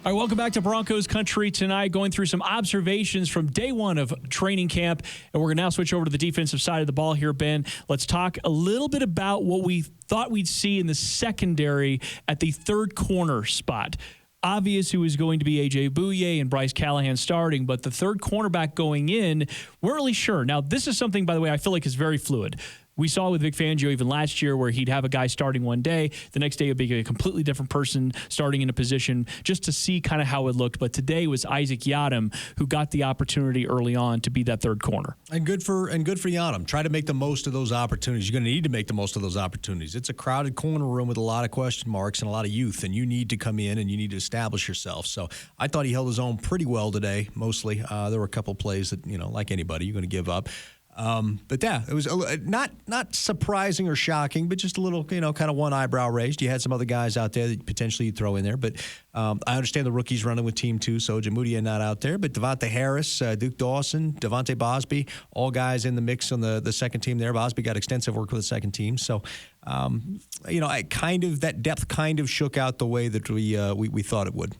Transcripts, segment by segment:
All right, welcome back to Broncos Country Tonight, going through some observations from day one of training camp. And we're going to now switch over to the defensive side of the ball here, Ben. Let's talk a little bit about what we thought we'd see in the secondary at the third corner spot. Obvious who is going to be A.J. Bouye and Bryce Callahan starting, but the third cornerback going in, we're really sure. Now, this is something, by the way, I feel like is very fluid. We saw with Vic Fangio even last year where he'd have a guy starting one day, the next day it would be a completely different person starting in a position just to see kind of how it looked. But today was Isaac Yiadom who got the opportunity early on to be that third corner. And good for Yiadom. Try to make the most of those opportunities. You're going to need to make the most of those opportunities. It's a crowded corner room with a lot of question marks and a lot of youth, and you need to come in and you need to establish yourself. So I thought he held his own pretty well today, mostly. There were a couple plays that, like anybody, you're going to give up. But yeah, it was not surprising or shocking, but just a little, kind of one eyebrow raised. You had some other guys out there that potentially you'd throw in there, but I understand the rookies running with team two, so Jamudia not out there, but Devontae Harris, Duke Dawson, Devontae Bosby, all guys in the mix on the second team there. Bosby got extensive work with the second team, so that depth kind of shook out the way that we thought it would.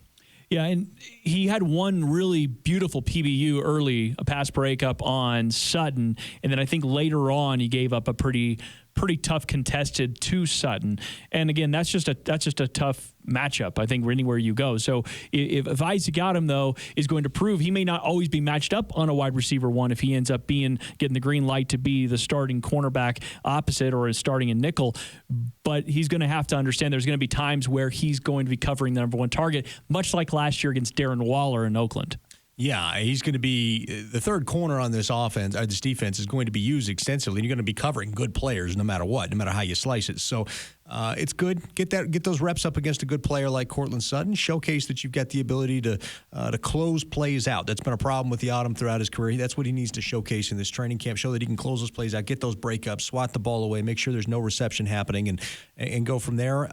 Yeah, and he had one really beautiful PBU early, a pass breakup on Sutton, and then I think later on he gave up a pretty tough contested to Sutton. And again, that's just a tough matchup, I think, anywhere you go. So if Isaac Yiadom, though, is going to prove he may not always be matched up on a wide receiver one if he ends up getting the green light to be the starting cornerback opposite or is starting in nickel, but he's going to have to understand there's going to be times where he's going to be covering the number one target, much like last year against Darren Waller in Oakland. Yeah, he's going to be the third corner on this offense, or this defense is going to be used extensively. And you're going to be covering good players no matter what, no matter how you slice it. So it's good. Get those reps up against a good player like Courtland Sutton. Showcase that you've got the ability to close plays out. That's been a problem with Yiadom throughout his career. That's what he needs to showcase in this training camp. Show that he can close those plays out, get those breakups, swat the ball away, make sure there's no reception happening, and go from there.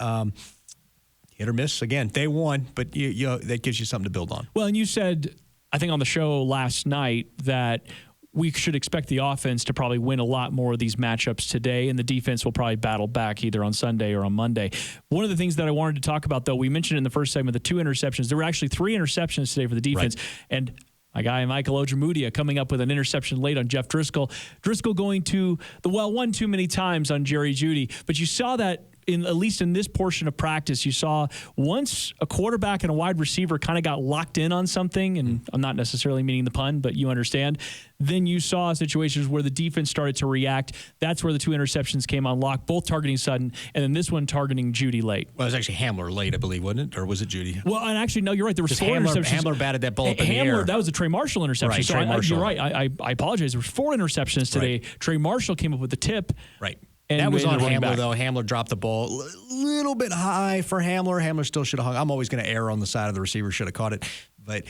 Hit or miss again, day one, but that gives you something to build on. Well, and you said, I think on the show last night, that we should expect the offense to probably win a lot more of these matchups today, and the defense will probably battle back either on Sunday or on Monday. One of the things that I wanted to talk about, though, we mentioned in the first segment the 2 interceptions. There were actually 3 interceptions today for the defense, right. And my guy Michael Ojemudia coming up with an interception late on Jeff Driscoll. Driscoll going to the well one too many times on Jerry Jeudy, but you saw that at least in this portion of practice, you saw once a quarterback and a wide receiver kind of got locked in on something, and I'm not necessarily meaning the pun, but you understand, then you saw situations where the defense started to react. That's where the 2 interceptions came on lock, both targeting Sutton, and then this one targeting Jeudy late. Well, it was actually Hamler late, I believe, wasn't it? Or was it Jeudy? Well, and actually, no, you're right. There were 4 interceptions. Hamler batted that ball up in the air. That was a Trey Marshall interception. Right, so Trey Marshall. You're right. I apologize. There were 4 interceptions today. Right. Trey Marshall came up with the tip. Right. And that was on Hamler, back. though. Hamler dropped the ball a little bit high for Hamler. Hamler still should have hung. I'm always going to err on the side of the receiver. Should have caught it. But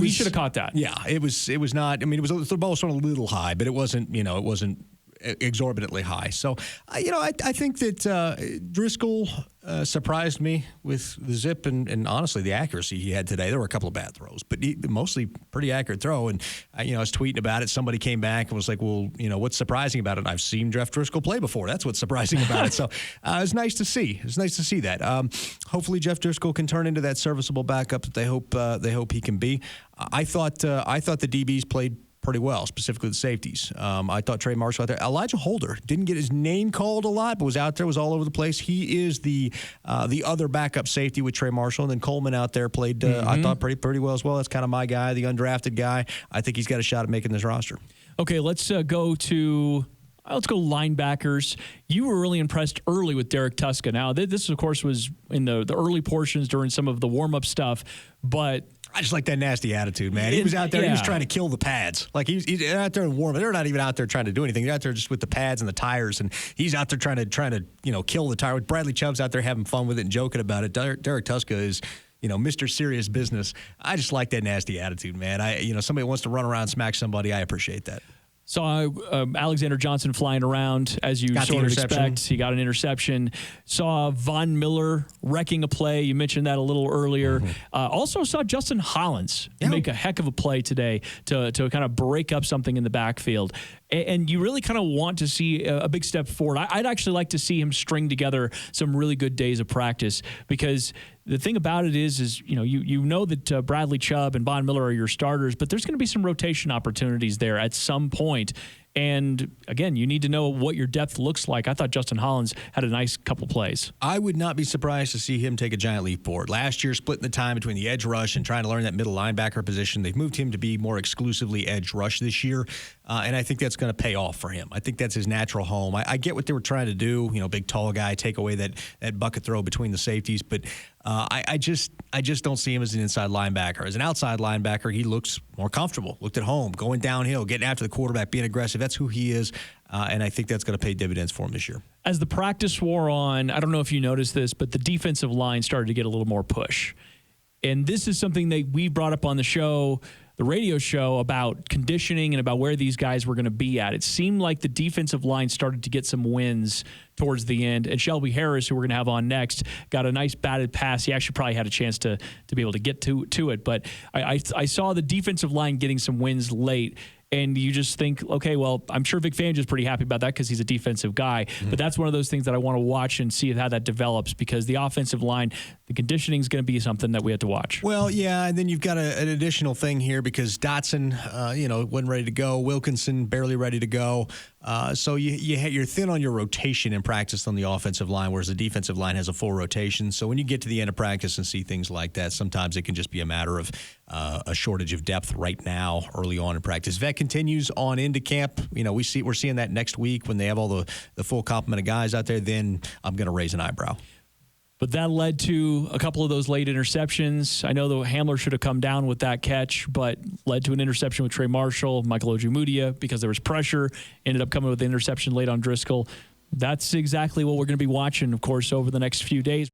he should have caught that. Yeah, it was not. I mean, the ball was sort of a little high, but it wasn't exorbitantly high. So, I think that Driscoll surprised me with the zip and honestly the accuracy he had today. There were a couple of bad throws, but mostly pretty accurate throw. And, I was tweeting about it. Somebody came back and was like, well, what's surprising about it? I've seen Jeff Driscoll play before. That's what's surprising about it. So it's nice to see. It's nice to see that. Hopefully Jeff Driscoll can turn into that serviceable backup that they hope he can be. I thought the DBs played pretty well, specifically the safeties. I thought Trey Marshall out there. Elijah Holder didn't get his name called a lot, but was out there, was all over the place. He is the other backup safety with Trey Marshall, and then Coleman out there played, I thought, pretty well as well. That's kind of my guy, the undrafted guy. I think he's got a shot at making this roster. Okay, let's go linebackers. You were really impressed early with Derek Tusca. Now, this, of course, was in the early portions during some of the warm-up stuff, but I just like that nasty attitude, man. He was out there. Yeah. He was trying to kill the pads. Like he's out there and warm. They're not even out there trying to do anything. They're out there just with the pads and the tires, and he's out there trying to kill the tire. Bradley Chubb's out there having fun with it and joking about it. Derek Tusca is Mr. Serious Business. I just like that nasty attitude, man. Somebody wants to run around and smack somebody. I appreciate that. Saw Alexander Johnson flying around as you sort of expect. He got an interception. Saw Von Miller wrecking a play. You mentioned that a little earlier. Also saw Justin Hollins make a heck of a play today to kind of break up something in the backfield. And you really kind of want to see a big step forward. I'd actually like to see him string together some really good days of practice, because the thing about it is you know that Bradley Chubb and Von Miller are your starters, but there's going to be some rotation opportunities there at some point. And again, you need to know what your depth looks like. I thought Justin Hollins had a nice couple plays. I would not be surprised to see him take a giant leap forward. Last year, splitting the time between the edge rush and trying to learn that middle linebacker position, they've moved him to be more exclusively edge rush this year, and I think that's going to pay off for him. I think that's his natural home. I get what they were trying to do, big tall guy, take away that bucket throw between the safeties, but I just don't see him as an inside linebacker. As an outside linebacker, he looks more comfortable, looked at home, going downhill, getting after the quarterback, being aggressive. That's who he is, and I think that's going to pay dividends for him this year. As the practice wore on, I don't know if you noticed this, but the defensive line started to get a little more push. And this is something that we brought up on the show, the radio show, about conditioning and about where these guys were going to be at. It seemed like the defensive line started to get some wins towards the end. And Shelby Harris, who we're going to have on next, got a nice batted pass. He actually probably had a chance to be able to get to it. But I saw the defensive line getting some wins late. And you just think, okay, well, I'm sure Vic Fangio's pretty happy about that because he's a defensive guy. But that's one of those things that I want to watch and see how that develops, because the offensive line, the conditioning is going to be something that we have to watch. Well, yeah, and then you've got an additional thing here because Dotson, wasn't ready to go. Wilkinson barely ready to go. So you're thin on your rotation in practice on the offensive line, whereas the defensive line has a full rotation. So when you get to the end of practice and see things like that, sometimes it can just be a matter of a shortage of depth right now, early on in practice. If that continues on into camp, we're seeing that next week when they have all the full complement of guys out there, then I'm going to raise an eyebrow. But that led to a couple of those late interceptions. I know the Hamler should have come down with that catch, but led to an interception with Trey Marshall, Michael Ojemudia, because there was pressure, ended up coming with the interception late on Driscoll. That's exactly what we're going to be watching, of course, over the next few days.